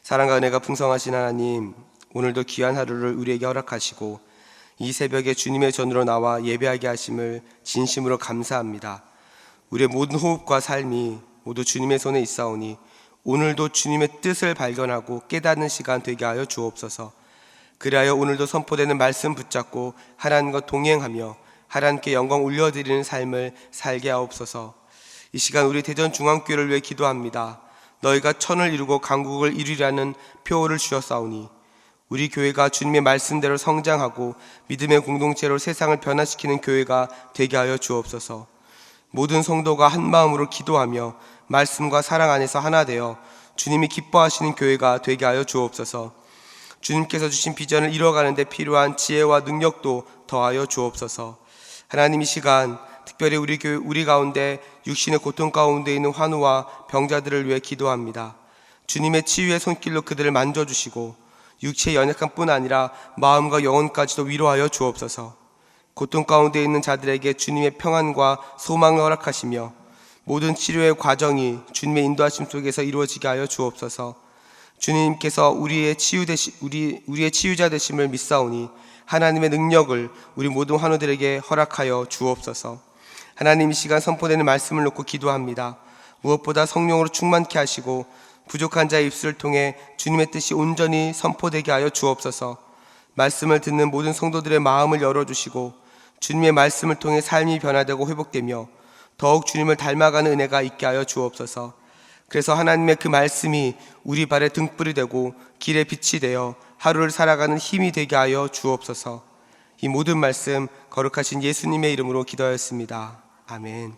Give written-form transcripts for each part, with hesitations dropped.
사랑과 은혜가 풍성하신 하나님, 오늘도 귀한 하루를 우리에게 허락하시고 이 새벽에 주님의 전으로 나와 예배하게 하심을 진심으로 감사합니다. 우리의 모든 호흡과 삶이 모두 주님의 손에 있사오니 오늘도 주님의 뜻을 발견하고 깨닫는 시간 되게 하여 주옵소서. 그리하여 오늘도 선포되는 말씀 붙잡고 하나님과 동행하며 하나님께 영광 올려드리는 삶을 살게 하옵소서. 이 시간 우리 대전중앙교회를 위해 기도합니다. 너희가 천을 이루고 강국을 이루리라는 표어를 주셨사오니 우리 교회가 주님의 말씀대로 성장하고 믿음의 공동체로 세상을 변화시키는 교회가 되게 하여 주옵소서. 모든 성도가 한 마음으로 기도하며 말씀과 사랑 안에서 하나 되어 주님이 기뻐하시는 교회가 되게 하여 주옵소서. 주님께서 주신 비전을 이루어가는 데 필요한 지혜와 능력도 더하여 주옵소서. 하나님, 이 시간 특별히 우리 교회 우리 가운데 육신의 고통 가운데 있는 환우와 병자들을 위해 기도합니다. 주님의 치유의 손길로 그들을 만져주시고 육체의 연약함 뿐 아니라 마음과 영혼까지도 위로하여 주옵소서. 고통 가운데 있는 자들에게 주님의 평안과 소망을 허락하시며 모든 치료의 과정이 주님의 인도하심 속에서 이루어지게 하여 주옵소서. 주님께서 우리의 치유자 되심을 믿사오니 하나님의 능력을 우리 모든 환우들에게 허락하여 주옵소서. 하나님, 이 시간 선포되는 말씀을 놓고 기도합니다. 무엇보다 성령으로 충만케 하시고 부족한 자의 입술을 통해 주님의 뜻이 온전히 선포되게 하여 주옵소서. 말씀을 듣는 모든 성도들의 마음을 열어주시고 주님의 말씀을 통해 삶이 변화되고 회복되며 더욱 주님을 닮아가는 은혜가 있게 하여 주옵소서. 그래서 하나님의 그 말씀이 우리 발에 등불이 되고 길에 빛이 되어 하루를 살아가는 힘이 되게 하여 주옵소서. 이 모든 말씀 거룩하신 예수님의 이름으로 기도하였습니다. 아멘.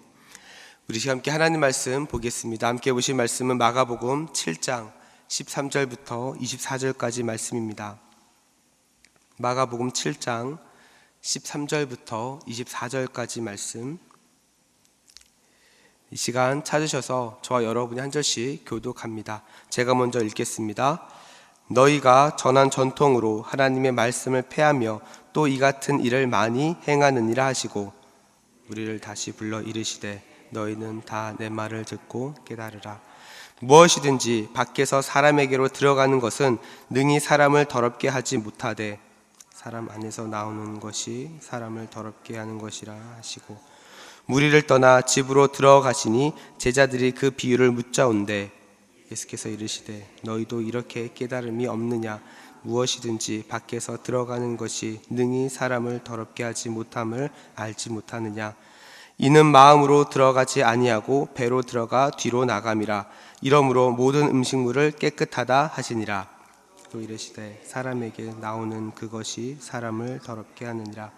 우리 시간 함께 하나님 말씀 보겠습니다. 함께 보실 말씀은 마가복음 7장 13절부터 24절까지 말씀입니다. 마가복음 7장 13절부터 24절까지 말씀. 이 시간 찾으셔서 저와 여러분이 한 절씩 교독합니다. 제가 먼저 읽겠습니다. 너희가 전한 전통으로 하나님의 말씀을 폐하며 또 이 같은 일을 많이 행하느니라 하시고 우리를 다시 불러 이르시되 너희는 다 내 말을 듣고 깨달으라. 무엇이든지 밖에서 사람에게로 들어가는 것은 능히 사람을 더럽게 하지 못하되 사람 안에서 나오는 것이 사람을 더럽게 하는 것이라 하시고 무리를 떠나 집으로 들어가시니 제자들이 그 비유를 묻자온대 예수께서 이르시되 너희도 이렇게 깨달음이 없느냐. 무엇이든지 밖에서 들어가는 것이 능히 사람을 더럽게 하지 못함을 알지 못하느냐. 이는 마음으로 들어가지 아니하고 배로 들어가 뒤로 나감이라. 이러므로 모든 음식물을 깨끗하다 하시니라. 또 이르시되 사람에게 나오는 그것이 사람을 더럽게 하느니라.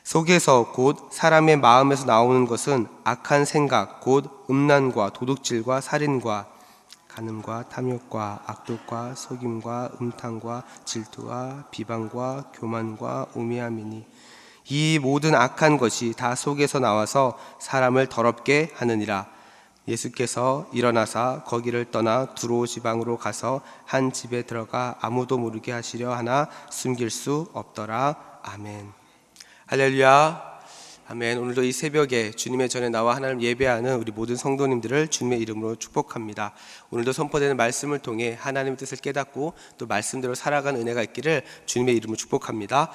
속에서 곧 사람의 마음에서 나오는 것은 악한 생각 곧 음란과 도둑질과 살인과 간음과 탐욕과 악독과 속임과 음탕과 질투와 비방과 교만과 우매함이니 이 모든 악한 것이 다 속에서 나와서 사람을 더럽게 하느니라. 예수께서 일어나사 거기를 떠나 두로 지방으로 가서 한 집에 들어가 아무도 모르게 하시려 하나 숨길 수 없더라. 아멘. 할렐루야. 아멘. 오늘도 이 새벽에 주님의 전에 나와 하나님 예배하는 우리 모든 성도님들을 주님의 이름으로 축복합니다. 오늘도 선포되는 말씀을 통해 하나님의 뜻을 깨닫고 또 말씀대로 살아가는 은혜가 있기를 주님의 이름으로 축복합니다.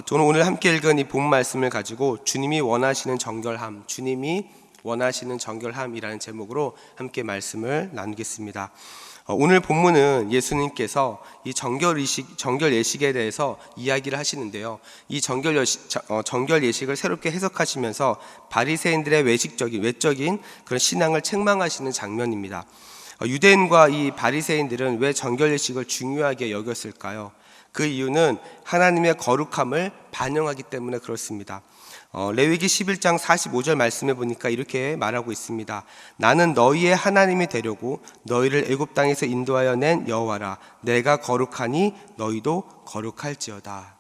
저는 오늘 함께 읽은 이 본 말씀을 가지고 주님이 원하시는 정결함, 주님이 원하시는 정결함이라는 제목으로 함께 말씀을 나누겠습니다. 오늘 본문은 예수님께서 이 정결 예식에 대해서 이야기를 하시는데요. 이 정결 예식을 새롭게 해석하시면서 바리새인들의 외적인 그런 신앙을 책망하시는 장면입니다. 유대인과 이 바리새인들은 왜 정결 예식을 중요하게 여겼을까요? 그 이유는 하나님의 거룩함을 반영하기 때문에 그렇습니다. 레위기 11장 45절 말씀에 보니까 이렇게 말하고 있습니다. 나는 너희의 하나님이 되려고 너희를 애굽 땅에서 인도하여 낸 여호와라. 내가 거룩하니 너희도 거룩할지어다.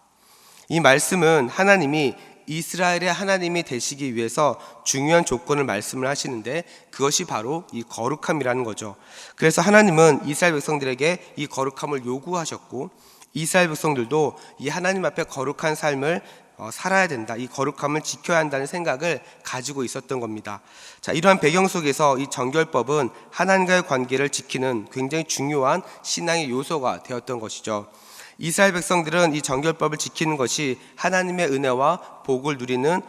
이 말씀은 하나님이 이스라엘의 하나님이 되시기 위해서 중요한 조건을 말씀을 하시는데 그것이 바로 이 거룩함이라는 거죠. 그래서 하나님은 이스라엘 백성들에게 이 거룩함을 요구하셨고 이스라엘 백성들도 이 하나님 앞에 거룩한 삶을 살아야 된다, 이 거룩함을 지켜야 한다는 생각을 가지고 있었던 겁니다. 자, 이러한 배경 속에서 이 정결법은 하나님과의 관계를 지키는 굉장히 중요한 신앙의 요소가 되었던 것이죠. 이스라엘 백성들은 이 정결법을 지키는 것이 하나님의 은혜와 복을 누리는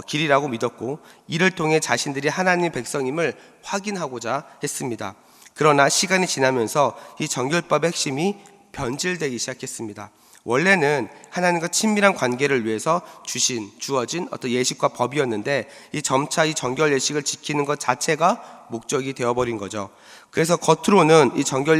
길이라고 믿었고, 이를 통해 자신들이 하나님의 백성임을 확인하고자 했습니다. 그러나 시간이 지나면서 이 정결법의 핵심이 변질되기 시작했습니다. 원래는 하나님과 친밀한 관계를 위해서 주어진 어떤 예식과 법이었는데, 이 점차 이 정결 예식을 지키는 것 자체가 목적이 되어버린 거죠. 그래서 겉으로는 이 정결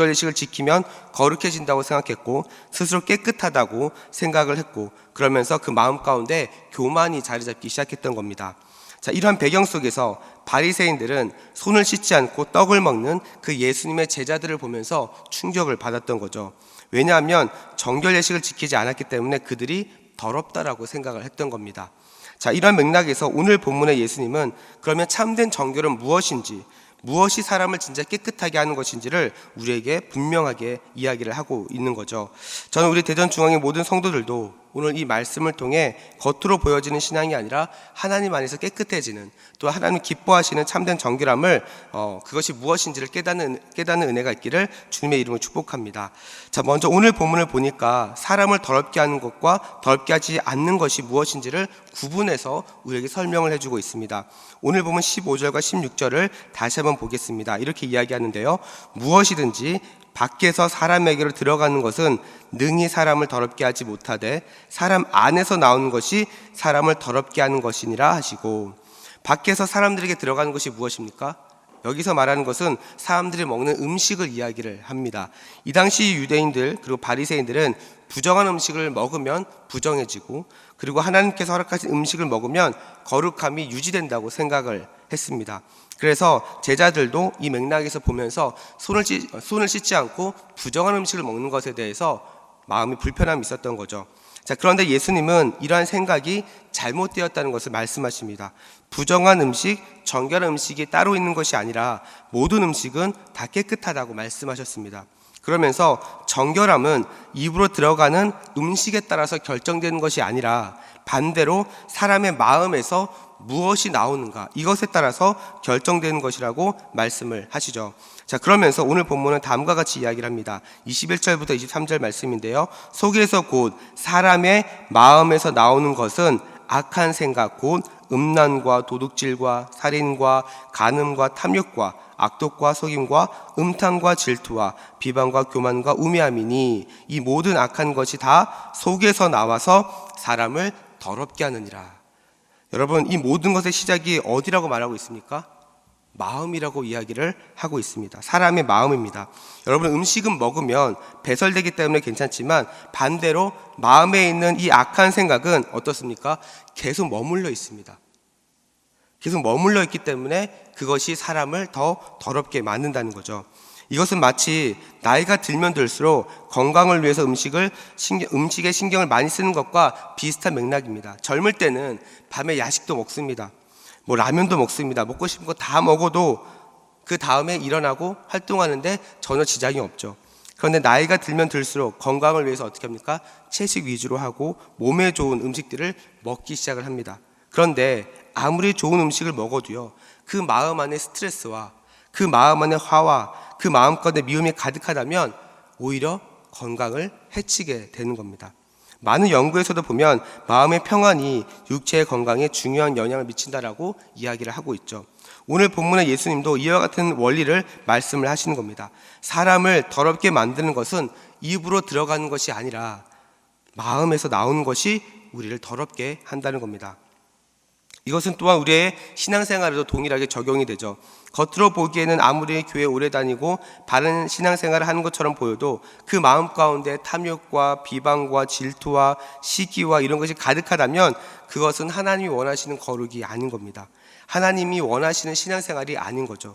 예식을 지키면 거룩해진다고 생각했고, 스스로 깨끗하다고 생각을 했고, 그러면서 그 마음 가운데 교만이 자리 잡기 시작했던 겁니다. 자, 이러한 배경 속에서 바리새인들은 손을 씻지 않고 떡을 먹는 그 예수님의 제자들을 보면서 충격을 받았던 거죠. 왜냐하면 정결 예식을 지키지 않았기 때문에 그들이 더럽다라고 생각을 했던 겁니다. 자, 이런 맥락에서 오늘 본문의 예수님은 그러면 참된 정결은 무엇인지, 무엇이 사람을 진짜 깨끗하게 하는 것인지를 우리에게 분명하게 이야기를 하고 있는 거죠. 저는 우리 대전중앙의 모든 성도들도 오늘 이 말씀을 통해 겉으로 보여지는 신앙이 아니라 하나님 안에서 깨끗해지는, 또 하나님 기뻐하시는 참된 정결함을 그것이 무엇인지를 깨닫는 은혜가 있기를 주님의 이름으로 축복합니다. 자, 먼저 오늘 본문을 보니까 사람을 더럽게 하는 것과 더럽게 하지 않는 것이 무엇인지를 구분해서 우리에게 설명을 해주고 있습니다. 오늘 보면 15절과 16절을 다시 한번 보겠습니다. 이렇게 이야기하는데요, 무엇이든지 밖에서 사람에게로 들어가는 것은 능히 사람을 더럽게 하지 못하되 사람 안에서 나오는 것이 사람을 더럽게 하는 것이니라 하시고, 밖에서 사람들에게 들어가는 것이 무엇입니까? 여기서 말하는 것은 사람들이 먹는 음식을 이야기를 합니다. 이 당시 유대인들 그리고 바리새인들은 부정한 음식을 먹으면 부정해지고, 그리고 하나님께서 허락하신 음식을 먹으면 거룩함이 유지된다고 생각을 했습니다. 그래서 제자들도 이 맥락에서 보면서 손을 씻지 않고 부정한 음식을 먹는 것에 대해서 마음이 불편함이 있었던 거죠. 자, 그런데 예수님은 이러한 생각이 잘못되었다는 것을 말씀하십니다. 부정한 음식, 정결한 음식이 따로 있는 것이 아니라 모든 음식은 다 깨끗하다고 말씀하셨습니다. 그러면서 정결함은 입으로 들어가는 음식에 따라서 결정되는 것이 아니라 반대로 사람의 마음에서 무엇이 나오는가, 이것에 따라서 결정되는 것이라고 말씀을 하시죠. 자, 그러면서 오늘 본문은 다음과 같이 이야기를 합니다. 21절부터 23절 말씀인데요, 속에서 곧 사람의 마음에서 나오는 것은 악한 생각, 곧 음란과 도둑질과 살인과 간음과 탐욕과 악독과 속임과 음탕과 질투와 비방과 교만과 우매함이니 이 모든 악한 것이 다 속에서 나와서 사람을 더럽게 하느니라. 여러분, 이 모든 것의 시작이 어디라고 말하고 있습니까? 마음이라고 이야기를 하고 있습니다. 사람의 마음입니다. 여러분, 음식은 먹으면 배설되기 때문에 괜찮지만 반대로 마음에 있는 이 악한 생각은 어떻습니까? 계속 머물러 있습니다. 계속 머물러 있기 때문에 그것이 사람을 더 더럽게 만든다는 거죠. 이것은 마치 나이가 들면 들수록 건강을 위해서 음식에 신경을 많이 쓰는 것과 비슷한 맥락입니다. 젊을 때는 밤에 야식도 먹습니다. 라면도 먹습니다. 먹고 싶은 거 다 먹어도 그 다음에 일어나고 활동하는데 전혀 지장이 없죠. 그런데 나이가 들면 들수록 건강을 위해서 어떻게 합니까? 채식 위주로 하고 몸에 좋은 음식들을 먹기 시작을 합니다. 그런데 아무리 좋은 음식을 먹어도요, 그 마음 안에 스트레스와 그 마음 안에 화와 그 마음 가운데 미움이 가득하다면 오히려 건강을 해치게 되는 겁니다. 많은 연구에서도 보면 마음의 평안이 육체의 건강에 중요한 영향을 미친다라고 이야기를 하고 있죠. 오늘 본문의 예수님도 이와 같은 원리를 말씀을 하시는 겁니다. 사람을 더럽게 만드는 것은 입으로 들어가는 것이 아니라 마음에서 나오는 것이 우리를 더럽게 한다는 겁니다. 이것은 또한 우리의 신앙생활에도 동일하게 적용이 되죠. 겉으로 보기에는 아무리 교회 오래 다니고 바른 신앙생활을 하는 것처럼 보여도 그 마음 가운데 탐욕과 비방과 질투와 시기와 이런 것이 가득하다면 그것은 하나님이 원하시는 거룩이 아닌 겁니다. 하나님이 원하시는 신앙생활이 아닌 거죠.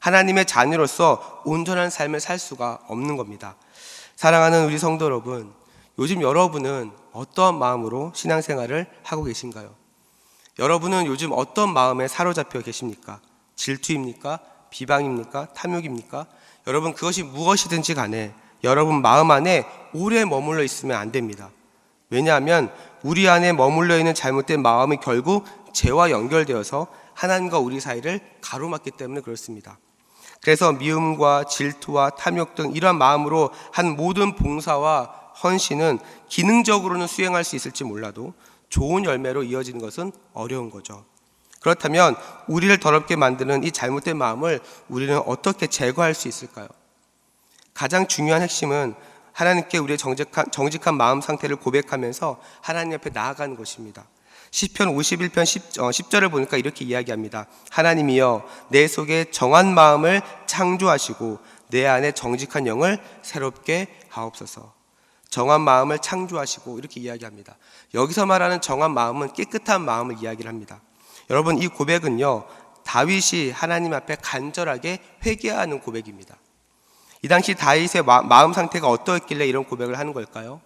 하나님의 자녀로서 온전한 삶을 살 수가 없는 겁니다. 사랑하는 우리 성도 여러분, 요즘 여러분은 어떠한 마음으로 신앙생활을 하고 계신가요? 여러분은 요즘 어떤 마음에 사로잡혀 계십니까? 질투입니까? 비방입니까? 탐욕입니까? 여러분, 그것이 무엇이든지 간에 여러분 마음 안에 오래 머물러 있으면 안 됩니다. 왜냐하면 우리 안에 머물러 있는 잘못된 마음이 결국 죄와 연결되어서 하나님과 우리 사이를 가로막기 때문에 그렇습니다. 그래서 미움과 질투와 탐욕 등 이러한 마음으로 한 모든 봉사와 헌신은 기능적으로는 수행할 수 있을지 몰라도 좋은 열매로 이어지는 것은 어려운 거죠. 그렇다면 우리를 더럽게 만드는 이 잘못된 마음을 우리는 어떻게 제거할 수 있을까요? 가장 중요한 핵심은 하나님께 우리의 정직한 마음 상태를 고백하면서 하나님 앞에 나아가는 것입니다. 시편 51편 10절을 보니까 이렇게 이야기합니다. 하나님이여 내 속에 정한 마음을 창조하시고 내 안에 정직한 영을 새롭게 하옵소서. 정한 마음을 창조하시고 이렇게 이야기합니다. 여기서 말하는 정한 마음은 깨끗한 마음을 이야기를 합니다. 여러분, 이 고백은요, 다윗이 하나님 앞에 간절하게 회개하는 고백입니다. 이 당시 다윗의 마음 상태가 어떠했길래 이런 고백을 하는 걸까요?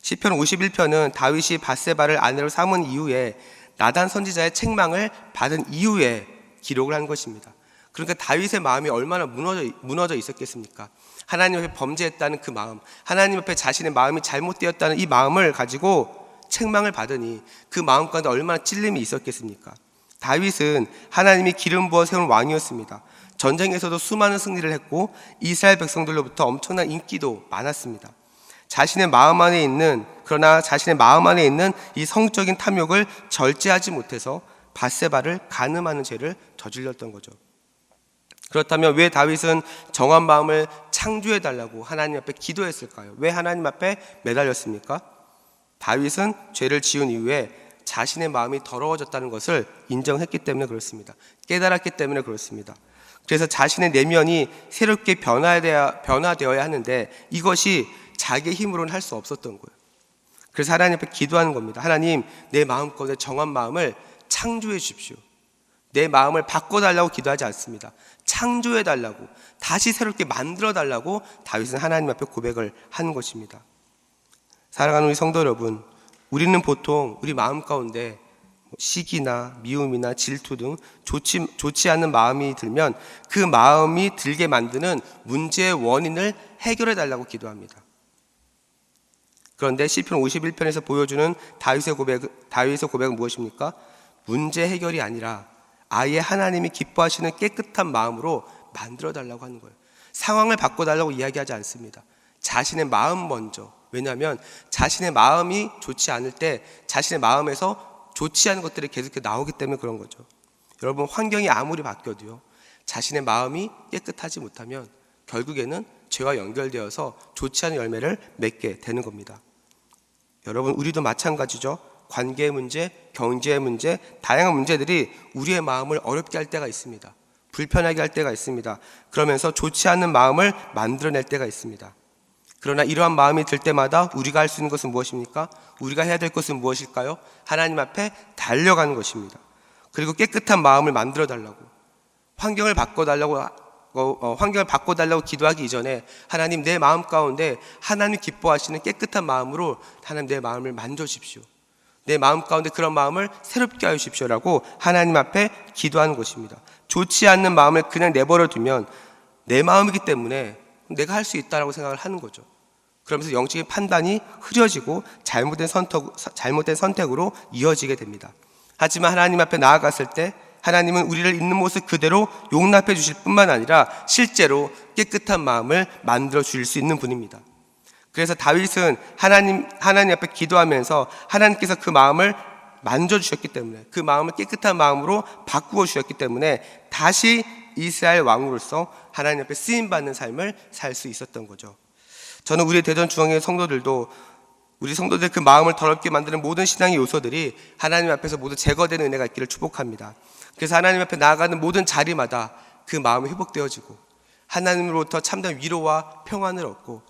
시편 51편은 다윗이 밧세바를 아내로 삼은 이후에 나단 선지자의 책망을 받은 이후에 기록을 한 것입니다. 그러니까 다윗의 마음이 얼마나 무너져 있었겠습니까? 하나님 앞에 범죄했다는 그 마음, 하나님 앞에 자신의 마음이 잘못되었다는 이 마음을 가지고 책망을 받으니 그 마음 가운데 얼마나 찔림이 있었겠습니까? 다윗은 하나님이 기름 부어 세운 왕이었습니다. 전쟁에서도 수많은 승리를 했고 이스라엘 백성들로부터 엄청난 인기도 많았습니다. 자신의 마음 안에 있는 이 성적인 탐욕을 절제하지 못해서 밧세바를 간음하는 죄를 저질렀던 거죠. 그렇다면 왜 다윗은 정한 마음을 창조해달라고 하나님 앞에 기도했을까요? 왜 하나님 앞에 매달렸습니까? 다윗은 죄를 지은 이후에 자신의 마음이 더러워졌다는 것을 인정했기 때문에 그렇습니다. 깨달았기 때문에 그렇습니다. 그래서 자신의 내면이 새롭게 변화되어야 하는데 이것이 자기의 힘으로는 할 수 없었던 거예요. 그래서 하나님 앞에 기도하는 겁니다. 하나님, 내 마음 가운데 정한 마음을 창조해 주십시오. 내 마음을 바꿔달라고 기도하지 않습니다. 창조해달라고, 다시 새롭게 만들어달라고 다윗은 하나님 앞에 고백을 한 것입니다. 사랑하는 우리 성도 여러분, 우리는 보통 우리 마음 가운데 시기나 미움이나 질투 등 좋지 않은 마음이 들면 그 마음이 들게 만드는 문제의 원인을 해결해달라고 기도합니다. 그런데 시편 51편에서 보여주는 다윗의 고백은 무엇입니까? 문제 해결이 아니라 아예 하나님이 기뻐하시는 깨끗한 마음으로 만들어달라고 하는 거예요. 상황을 바꿔달라고 이야기하지 않습니다. 자신의 마음 먼저. 왜냐하면 자신의 마음이 좋지 않을 때 자신의 마음에서 좋지 않은 것들이 계속 나오기 때문에 그런 거죠. 여러분, 환경이 아무리 바뀌어도요, 자신의 마음이 깨끗하지 못하면 결국에는 죄와 연결되어서 좋지 않은 열매를 맺게 되는 겁니다. 여러분, 우리도 마찬가지죠. 관계의 문제, 경제의 문제, 다양한 문제들이 우리의 마음을 어렵게 할 때가 있습니다. 불편하게 할 때가 있습니다. 그러면서 좋지 않은 마음을 만들어낼 때가 있습니다. 그러나 이러한 마음이 들 때마다 우리가 할 수 있는 것은 무엇입니까? 우리가 해야 될 것은 무엇일까요? 하나님 앞에 달려가는 것입니다. 그리고 깨끗한 마음을 만들어 달라고, 환경을 바꿔달라고 기도하기 이전에 하나님, 내 마음 가운데 하나님 기뻐하시는 깨끗한 마음으로 하나님 내 마음을 만져주십시오. 내 마음 가운데 그런 마음을 새롭게 하여 주십시오라고 하나님 앞에 기도하는 것입니다. 좋지 않는 마음을 그냥 내버려 두면 내 마음이기 때문에 내가 할 수 있다라고 생각을 하는 거죠. 그러면서 영적인 판단이 흐려지고 잘못된 선택으로 이어지게 됩니다. 하지만 하나님 앞에 나아갔을 때 하나님은 우리를 있는 모습 그대로 용납해 주실 뿐만 아니라 실제로 깨끗한 마음을 만들어 주실 수 있는 분입니다. 그래서 다윗은 하나님 앞에 기도하면서 하나님께서 그 마음을 만져주셨기 때문에, 그 마음을 깨끗한 마음으로 바꾸어 주셨기 때문에 다시 이스라엘 왕으로서 하나님 앞에 쓰임받는 삶을 살 수 있었던 거죠. 저는 우리 대전중앙의 성도들도 우리 성도들 그 마음을 더럽게 만드는 모든 신앙의 요소들이 하나님 앞에서 모두 제거되는 은혜가 있기를 축복합니다. 그래서 하나님 앞에 나아가는 모든 자리마다 그 마음이 회복되어지고 하나님으로부터 참된 위로와 평안을 얻고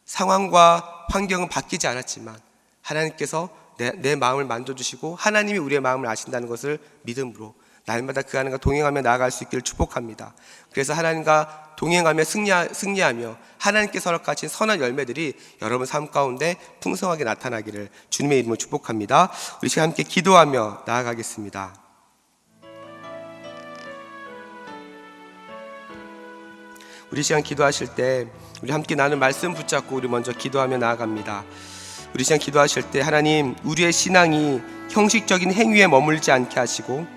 상황과 환경은 바뀌지 않았지만 하나님께서 내 마음을 만져주시고 하나님이 우리의 마음을 아신다는 것을 믿음으로 날마다 그 하나님과 동행하며 나아갈 수 있기를 축복합니다. 그래서 하나님과 동행하며 승리하며 하나님께서 허락하신 선한 열매들이 여러분 삶 가운데 풍성하게 나타나기를 주님의 이름으로 축복합니다. 우리 시간 함께 기도하며 나아가겠습니다. 우리 시간 기도하실 때 우리 함께 나눈 말씀 붙잡고 우리 먼저 기도하며 나아갑니다. 우리 시간 기도하실 때 하나님, 우리의 신앙이 형식적인 행위에 머물지 않게 하시고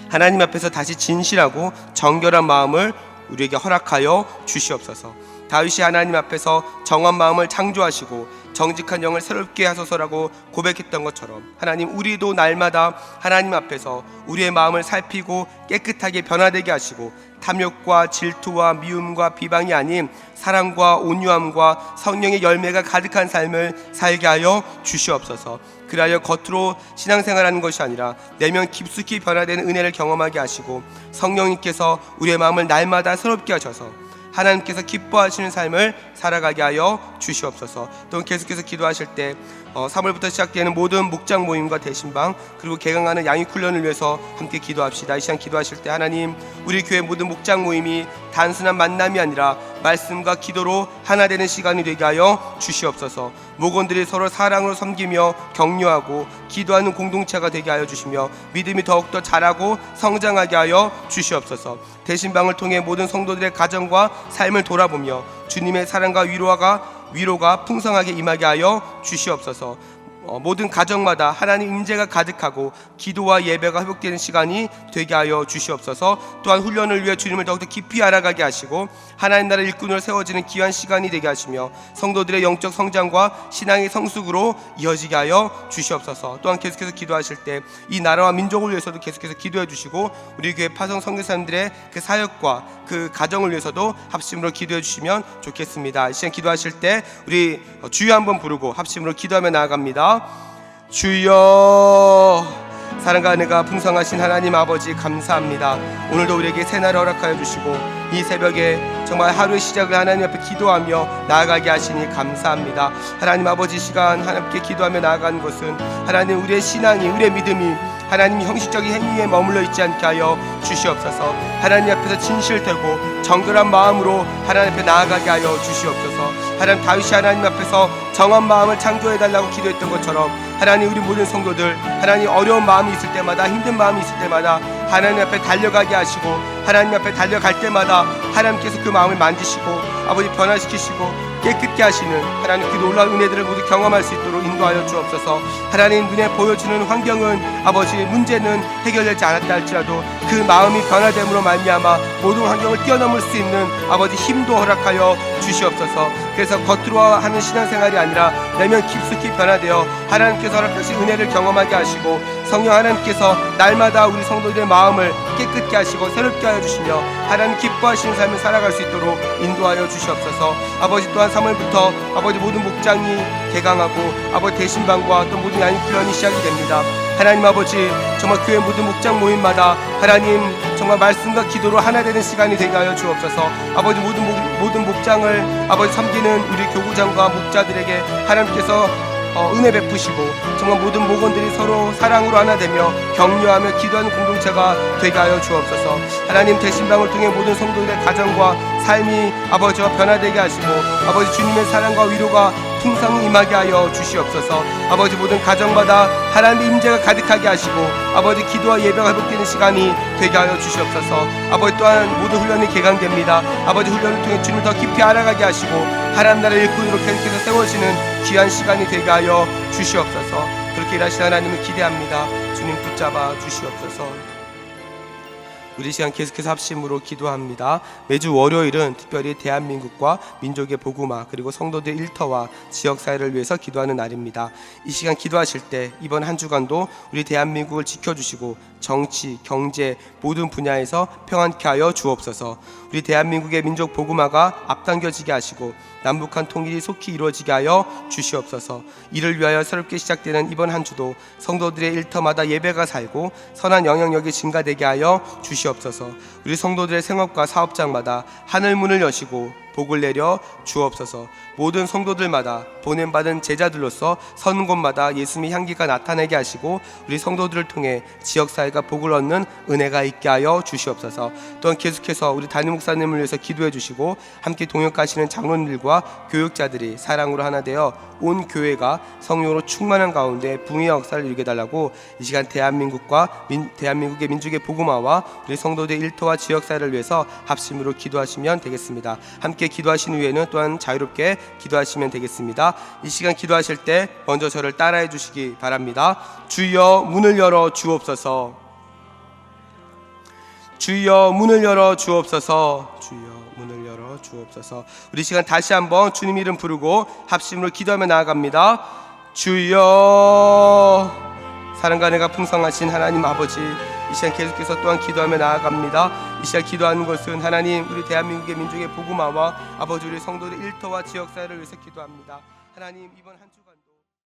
하나님 앞에서 다시 진실하고 정결한 마음을 우리에게 허락하여 주시옵소서. 다윗이 하나님 앞에서 정한 마음을 창조하시고 정직한 영을 새롭게 하소서라고 고백했던 것처럼 하나님, 우리도 날마다 하나님 앞에서 우리의 마음을 살피고 깨끗하게 변화되게 하시고 탐욕과 질투와 미움과 비방이 아닌 사랑과 온유함과 성령의 열매가 가득한 삶을 살게 하여 주시옵소서. 그리하여 겉으로 신앙생활하는 것이 아니라 내면 깊숙이 변화되는 은혜를 경험하게 하시고 성령님께서 우리의 마음을 날마다 새롭게 하셔서 하나님께서 기뻐하시는 삶을 살아가게 하여 주시옵소서. 또 계속해서 기도하실 때 3월부터 시작되는 모든 목장 모임과 대신방 그리고 개강하는 양육 훈련을 위해서 함께 기도합시다. 이 시간 기도하실 때 하나님, 우리 교회 모든 목장 모임이 단순한 만남이 아니라 말씀과 기도로 하나 되는 시간이 되게 하여 주시옵소서. 목원들이 서로 사랑으로 섬기며 격려하고 기도하는 공동체가 되게 하여 주시며 믿음이 더욱더 자라고 성장하게 하여 주시옵소서. 대신방을 통해 모든 성도들의 가정과 삶을 돌아보며 주님의 사랑과 위로가 풍성하게 임하게 하여 주시옵소서. 모든 가정마다 하나님 임재가 가득하고 기도와 예배가 회복되는 시간이 되게 하여 주시옵소서. 또한 훈련을 위해 주님을 더욱더 깊이 알아가게 하시고 하나님 나라 일꾼으로 세워지는 귀한 시간이 되게 하시며 성도들의 영적 성장과 신앙의 성숙으로 이어지게 하여 주시옵소서. 또한 계속해서 기도하실 때 이 나라와 민족을 위해서도 계속해서 기도해 주시고 우리 교회 파송 선교사님들의 그 사역과 그 가정을 위해서도 합심으로 기도해 주시면 좋겠습니다. 이 시간 기도하실 때 우리 주여 한번 부르고 합심으로 기도하며 나아갑니다. 주여, 사랑과 은혜가 풍성하신 하나님 아버지, 감사합니다. 오늘도 우리에게 새날을 허락하여 주시고 이 새벽에 정말 하루의 시작을 하나님 앞에 기도하며 나아가게 하시니 감사합니다. 하나님 아버지, 시간 하나님께 기도하며 나아가는 것은 하나님, 우리의 신앙이, 우리의 믿음이 하나님 형식적인 행위에 머물러 있지 않게 하여 주시옵소서. 하나님 앞에서 진실되고 정결한 마음으로 하나님 앞에 나아가게 하여 주시옵소서. 하나님, 다윗이 하나님 앞에서 정한 마음을 창조해달라고 기도했던 것처럼 하나님, 우리 모든 성도들 하나님 어려운 마음이 있을 때마다, 힘든 마음이 있을 때마다 하나님 앞에 달려가게 하시고 하나님 앞에 달려갈 때마다 하나님께서 그 마음을 만지시고 아버지 변화시키시고 깨끗게 하시는 하나님 그 놀라운 은혜들을 모두 경험할 수 있도록 인도하여 주옵소서. 하나님, 눈에 보여주는 환경은 아버지 문제는 해결되지 않았다 할지라도 그 마음이 변화됨으로 말미암아 모든 환경을 뛰어넘을 수 있는 아버지 힘도 허락하여 주시옵소서. 그래서 겉으로 하는 신앙생활이 아니라 내면 깊숙이 변화되어 하나님께서 허락하신 은혜를 경험하게 하시고 성령 하나님께서 날마다 우리 성도들의 마음을 깨끗게 하시고 새롭게 하여 주시며 하나님 기뻐하시는 삶을 살아갈 수 있도록 인도하여 주시옵소서. 아버지, 또한 3월부터 아버지 모든 목장이 개강하고 아버지 대신방과 또 모든 양육 훈련이 시작이 됩니다. 하나님 아버지, 정말 교회 모든 목장 모임마다 하나님 정말 말씀과 기도로 하나 되는 시간이 되게 하여 주옵소서. 아버지, 모든 목장을 아버지 섬기는 우리 교구장과 목자들에게 하나님께서 은혜 베푸시고 정말 모든 목원들이 서로 사랑으로 하나 되며 격려하며 기도하는 공동체가 되게 하여 주옵소서. 하나님, 대신방을 통해 모든 성도들의 가정과 삶이 아버지와 변화되게 하시고 아버지 주님의 사랑과 위로가 풍성히 임하게 하여 주시옵소서. 아버지, 모든 가정마다 하나님의 임재가 가득하게 하시고 아버지 기도와 예배가 회복되는 시간이 되게 하여 주시옵소서. 아버지, 또한 모든 훈련이 개강됩니다. 아버지, 훈련을 통해 주님을 더 깊이 알아가게 하시고 하나님 나라 일꾼으로 계속해서 세워지는 귀한 시간이 되게 하여 주시옵소서. 그렇게 일하시는 하나님을 기대합니다. 주님 붙잡아 주시옵소서. 우리 시간 계속해서 합심으로 기도합니다. 매주 월요일은 특별히 대한민국과 민족의 복음화 그리고 성도들 일터와 지역사회를 위해서 기도하는 날입니다. 이 시간 기도하실 때 이번 한 주간도 우리 대한민국을 지켜주시고 정치, 경제 모든 분야에서 평안케 하여 주옵소서. 우리 대한민국의 민족 복음화가 앞당겨지게 하시고 남북한 통일이 속히 이루어지게 하여 주시옵소서. 이를 위하여 새롭게 시작되는 이번 한 주도 성도들의 일터마다 예배가 살고 선한 영향력이 증가되게 하여 주시옵소서. 우리 성도들의 생업과 사업장마다 하늘문을 여시고 복을 내려 주옵소서. 모든 성도들마다 보냄받은 제자들로서 서는 곳마다 예수님의 향기가 나타나게 하시고 우리 성도들을 통해 지역사회가 복을 얻는 은혜가 있게 하여 주시옵소서. 또한 계속해서 우리 담임 목사님을 위해서 기도해 주시고 함께 동역하시는 장로님들과 교육자들이 사랑으로 하나 되어 온 교회가 성령으로 충만한 가운데 붕의 역사를 이루게 달라고 이 시간 대한민국의 민족의 복음화와 우리 성도들의 일터와 지역사회를 위해서 합심으로 기도하시면 되겠습니다. 함께 기도하신 후에는 또한 자유롭게 기도하시면 되겠습니다. 이 시간 기도하실 때 먼저 저를 따라해 주시기 바랍니다. 주여 문을 열어 주옵소서. 주여 문을 열어 주옵소서. 주여 문을 열어 주옵소서. 우리 시간 다시 한번 주님 이름 부르고 합심으로 기도하며 나아갑니다. 주여. 사랑과 은혜가 풍성하신 하나님 아버지, 이 시간 계속해서 또한 기도하며 나아갑니다. 이 시간 기도하는 것은 하나님 우리 대한민국의 민족의 복음화와 아버지 우리 성도들 일터와 지역사회를 위해서 기도합니다. 하나님 이번 한 주간